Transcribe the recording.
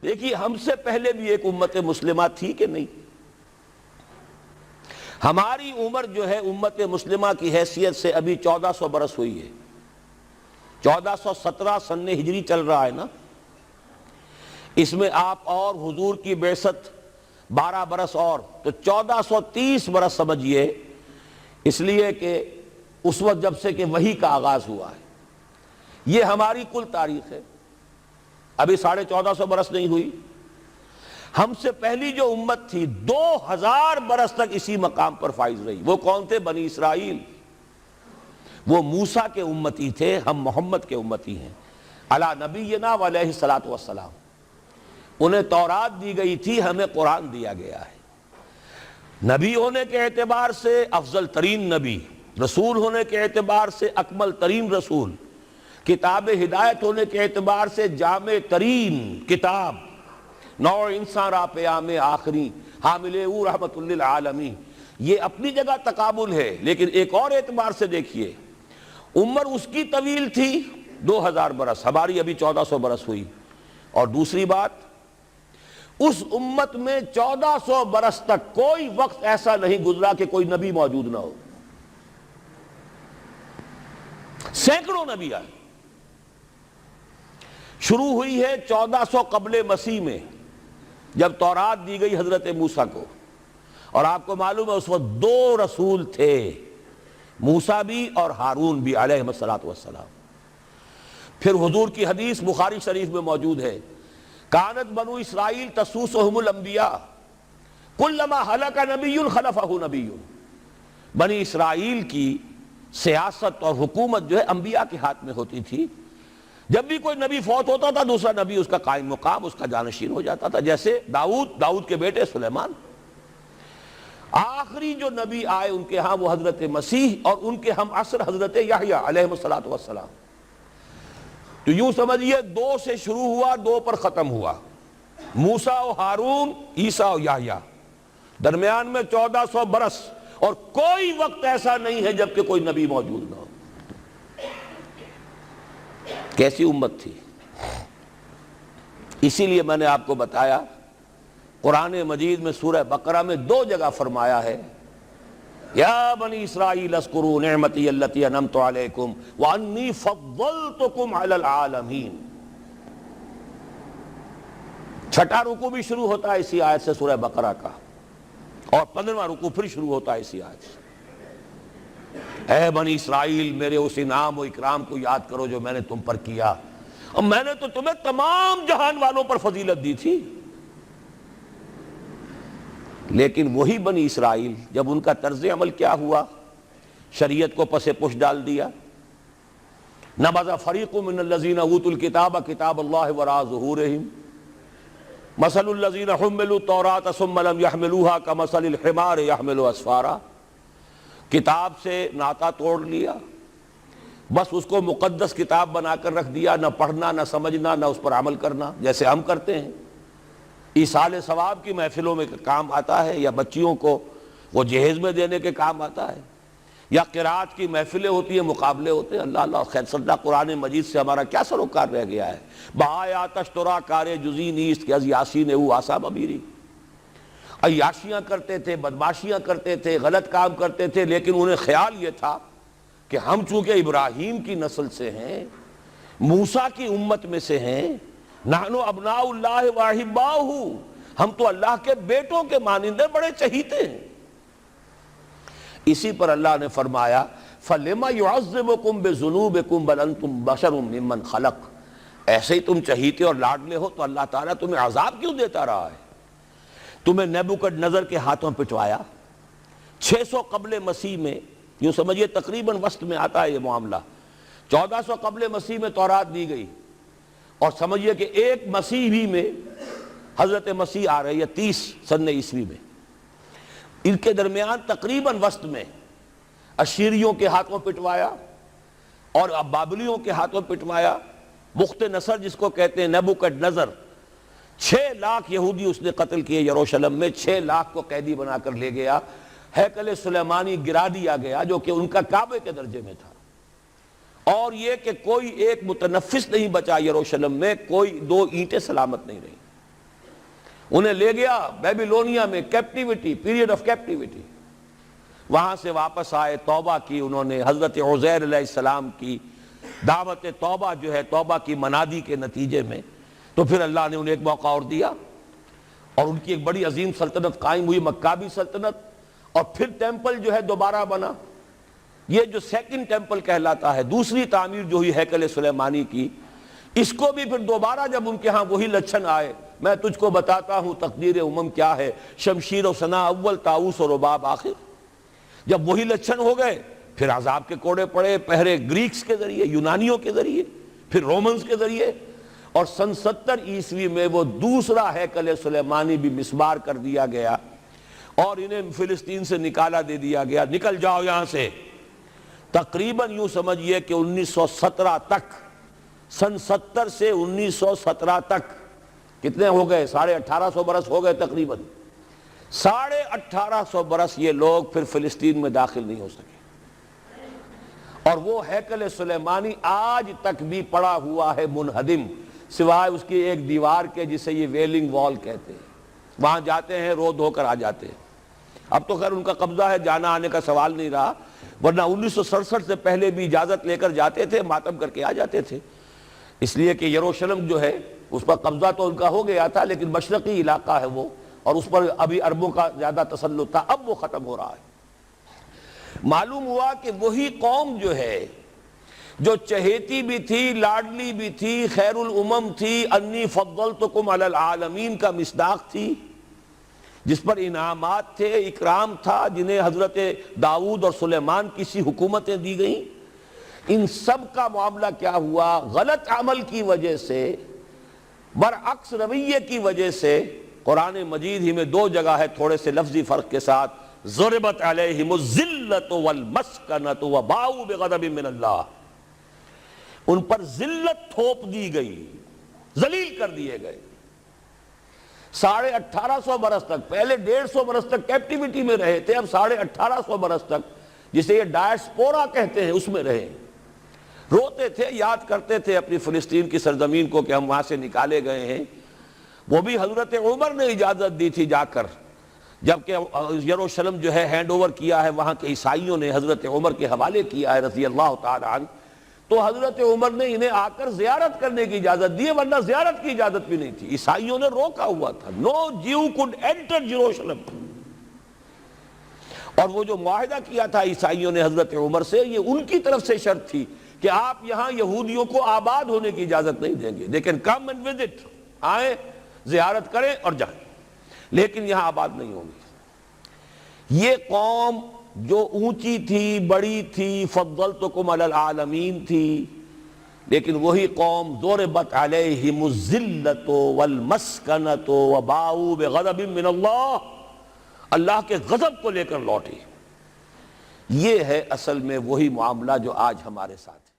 دیکھیے ہم سے پہلے بھی ایک امت مسلمہ تھی کہ نہیں؟ ہماری عمر جو ہے امت مسلمہ کی حیثیت سے ابھی 1400 برس ہوئی ہے، 1417 سن ہجری چل رہا ہے نا، اس میں آپ اور حضور کی بعثت 12 برس اور، تو 1430 برس سمجھئے، اس لیے کہ اس وقت جب سے کہ وحی کا آغاز ہوا ہے، یہ ہماری کل تاریخ ہے، ابھی 1450 برس نہیں ہوئی۔ ہم سے پہلی جو امت تھی 2000 برس تک اسی مقام پر فائز رہی۔ وہ کون تھے؟ بنی اسرائیل، وہ موسیٰ کے امتی تھے، ہم محمد کے امتی ہیں علی نبینا و علیہ الصلوۃ والسلام۔ انہیں تورات دی گئی تھی، ہمیں قرآن دیا گیا ہے۔ نبی ہونے کے اعتبار سے افضل ترین نبی، رسول ہونے کے اعتبار سے اکمل ترین رسول، کتاب ہدایت ہونے کے اعتبار سے جامع ترین کتاب، نوع انسان را پیام آخری حامل او رحمت للعالمین، یہ اپنی جگہ تقابل ہے، لیکن ایک اور اعتبار سے دیکھیے عمر اس کی طویل تھی 2000 برس، ہماری ابھی 1400 برس ہوئی۔ اور دوسری بات، اس امت میں 1400 برس تک کوئی وقت ایسا نہیں گزرا کہ کوئی نبی موجود نہ ہو، سینکڑوں نبی آئے۔ شروع ہوئی ہے 1400 قبل مسیح میں، جب تورات دی گئی حضرت موسیٰ کو، اور آپ کو معلوم ہے اس وقت 2 رسول تھے، موسیٰ بھی اور ہارون بھی علیہ السلام۔ پھر حضور کی حدیث بخاری شریف میں موجود ہے، کانت بنو اسرائیل تسوسہم الانبیاء کلما ہلک نبی خلفہ نبی۔ بنی اسرائیل کی سیاست اور حکومت جو ہے انبیاء کے ہاتھ میں ہوتی تھی، جب بھی کوئی نبی فوت ہوتا تھا دوسرا نبی اس کا قائم مقام، اس کا جانشین ہو جاتا تھا، جیسے داؤد کے بیٹے سلیمان۔ آخری جو نبی آئے ان کے ہاں وہ حضرت مسیح، اور ان کے ہم عصر حضرت یحییٰ علیہ السلام۔ تو یوں سمجھیے 2 سے شروع ہوا، 2 پر ختم ہوا، موسیٰ و ہارون، عیسیٰ و یحییٰ، درمیان میں 1400 برس، اور کوئی وقت ایسا نہیں ہے جب کہ کوئی نبی موجود نہ ہو۔ کیسی امت تھی؟ اسی لیے میں نے آپ کو بتایا قرآن مجید میں سورہ بقرہ میں 2 جگہ فرمایا ہے، یا بنی اسرائیل اذکروا نعمتی التی انعمت علیکم وانی فضلتکم علی العالمین۔ چھٹا رکوع بھی شروع ہوتا ہے اسی آیت سے سورہ بقرہ کا، اور 15واں رکوع پھر شروع ہوتا ہے اسی آیت سے۔ اے بنی اسرائیل، میرے اس انعام و اکرام کو یاد کرو جو میں نے تم پر کیا، اور میں نے تو تمہیں تمام جہان والوں پر فضیلت دی تھی۔ لیکن وہی بنی اسرائیل جب ان کا طرز عمل کیا ہوا، شریعت کو پس پش ڈال دیا، نبذ فریق من الذین اوتوا الکتاب کتاب اللہ وراء ظہورہم مثل الذین حملوا التوراۃ ثم لم یحملوها کمثل الحمار یحمل اسفارا۔ کتاب سے ناطا توڑ لیا، بس اس کو مقدس کتاب بنا کر رکھ دیا، نہ پڑھنا، نہ سمجھنا، نہ اس پر عمل کرنا، جیسے ہم کرتے ہیں۔ ایصال ثواب کی محفلوں میں کام آتا ہے، یا بچیوں کو وہ جہیز میں دینے کے کام آتا ہے، یا قرات کی محفلیں ہوتی ہیں، مقابلے ہوتے ہیں۔ اللہ اللہ خیر صدہ قرآن مجید سے ہمارا کیا سروکار رہ گیا ہے؟ بہائے آتش ترا کار جزی نیست کہ از یاسین او آسا بمیری۔ عیاشیاں کرتے تھے، بدماشیاں کرتے تھے، غلط کام کرتے تھے، لیکن انہیں خیال یہ تھا کہ ہم چونکہ ابراہیم کی نسل سے ہیں، موسیٰ کی امت میں سے ہیں، نحن ابناء اللہ واحباؤہ، ہم تو اللہ کے بیٹوں کے مانندے بڑے چہیتے ہیں۔ اسی پر اللہ نے فرمایا فَلِمَ يُعَذِّبُكُمْ بِذُنُوبِكُمْ بَلْ أَنْتُمْ بَشَرٌ مِّمَّنْ خَلَقَ۔ ایسے ہی تم چہیتے اور لاڈلے ہو تو اللہ تعالیٰ تمہیں عذاب کیوں دیتا رہا ہے؟ تمہیں نیبوکڈ نظر کے ہاتھوں پٹوایا 600 قبل مسیح میں، یوں سمجھیے تقریباً وسط میں آتا ہے یہ معاملہ۔ 1400 قبل مسیح میں تورات دی گئی، اور سمجھیے کہ ایک مسیحی میں حضرت مسیح آ رہی ہے 30 سن عیسوی میں، ان کے درمیان تقریباً وسط میں اشیریوں کے ہاتھوں پٹوایا اور بابلیوں کے ہاتھوں پٹوایا۔ بخت نصر جس کو کہتے ہیں، نیبوکڈ نظر، 6 لاکھ یہودی اس نے قتل کیے یروشلم میں، 6 لاکھ کو قیدی بنا کر لے گیا، ہیکل سلیمانی گرا دیا گیا جو کہ ان کا کعبے کے درجے میں تھا۔ اور یہ کہ کوئی ایک متنفس نہیں بچا یروشلم میں، کوئی 2 اینٹیں سلامت نہیں رہی۔ انہیں لے گیا بیبیلونیا میں کیپٹیوٹی، پیریڈ آف کیپٹیوٹی. وہاں سے واپس آئے، توبہ کی انہوں نے، حضرت عزیر علیہ السلام کی دعوت توبہ جو ہے، توبہ کی منادی کے نتیجے میں، تو پھر اللہ نے انہیں ایک موقع اور دیا اور ان کی ایک بڑی عظیم سلطنت قائم ہوئی، مکابی سلطنت. اور پھر ٹیمپل جو ہے دوبارہ بنا، یہ جو سیکنڈ ٹیمپل کہلاتا ہے، دوسری تعمیر جو ہوئی ہیکل سلیمانی کی، اس کو بھی پھر دوبارہ جب ان کے ہاں وہی لچھن آئے، میں تجھ کو بتاتا ہوں تقدیر امم کیا ہے، شمشیر و ثنا اول، طاؤس و رباب آخر. جب وہی لچھن ہو گئے، پھر عذاب کے کوڑے پڑے، پہلے گریکس کے ذریعے، یونانیوں کے ذریعے، پھر رومنز کے ذریعے، اور سن 70 عیسوی میں وہ دوسرا ہیکل سلیمانی بھی مسمار کر دیا گیا اور انہیں فلسطین سے نکالا دے دیا گیا، نکل جاؤ یہاں سے. تقریباً یوں سمجھئے کہ 1917 تک، سن 70 سے 1917 تک کتنے ہو گئے؟ 1850 برس ہو گئے تقریباً. 1850 برس یہ لوگ پھر فلسطین میں داخل نہیں ہو سکے، اور وہ ہیکل سلیمانی آج تک بھی پڑا ہوا ہے منہدم، سوائے اس کی ایک دیوار کے جسے یہ ویلنگ وال کہتے ہیں. وہاں جاتے ہیں، رو دھو کر آ جاتے ہیں. اب تو خیر ان کا قبضہ ہے، جانا آنے کا سوال نہیں رہا، ورنہ 1967 سے پہلے بھی اجازت لے کر جاتے تھے، ماتم کر کے آ جاتے تھے. اس لیے کہ یروشلم جو ہے اس پر قبضہ تو ان کا ہو گیا تھا، لیکن مشرقی علاقہ ہے وہ، اور اس پر ابھی عربوں کا زیادہ تسلط تھا. اب وہ ختم ہو رہا ہے. معلوم ہوا کہ وہی قوم جو ہے، جو چہیتی بھی تھی، لاڈلی بھی تھی، خیر الامم تھی، انی فضلتکم علی العالمین کا مصداق تھی، جس پر انعامات تھے، اکرام تھا، جنہیں حضرت داؤد اور سلیمان کی سی حکومتیں دی گئیں، ان سب کا معاملہ کیا ہوا؟ غلط عمل کی وجہ سے، برعکس رویے کی وجہ سے. قرآن مجید ہی میں 2 جگہ ہے تھوڑے سے لفظی فرق کے ساتھ، ضربت علیہم الذلۃ والمسکنۃ وباؤوا بغضب من اللہ، ان پر ذلت تھوپ دی گئی، ذلیل کر دیے گئے. 1850 برس تک، پہلے 150 برس تک کیپٹیوٹی میں رہے تھے، اب 1850 برس تک، جسے یہ ڈائسپورا کہتے ہیں، اس میں رہے. روتے تھے، یاد کرتے تھے اپنی فلسطین کی سرزمین کو کہ ہم وہاں سے نکالے گئے ہیں. وہ بھی حضرت عمر نے اجازت دی تھی جا کر، جبکہ یروشلم جو ہے ہینڈ اوور کیا ہے وہاں کے عیسائیوں نے، حضرت عمر کے حوالے کیا ہے رضی اللہ تعالی عنہ، تو حضرت عمر نے انہیں آ کر زیارت کرنے کی اجازت دی، ورنہ زیارت کی اجازت بھی نہیں تھی. عیسائیوں نے روکا ہوا تھا، نو جیو کوڈ انٹر جیروشلم. اور وہ جو معاہدہ کیا تھا عیسائیوں نے حضرت عمر سے، یہ ان کی طرف سے شرط تھی کہ آپ یہاں یہودیوں کو آباد ہونے کی اجازت نہیں دیں گے، لیکن کم اینڈ وزٹ، آئیں، زیارت کریں اور جائیں، لیکن یہاں آباد نہیں ہوں گے. یہ قوم جو اونچی تھی، بڑی تھی، فضلتکم علی العالمین تھی، لیکن وہی قوم ضربت علیہم الذلۃ والمسکنۃ وباؤوا بغضب من اللہ، اللہ کے غضب کو لے کر لوٹی. یہ ہے اصل میں وہی معاملہ جو آج ہمارے ساتھ ہے.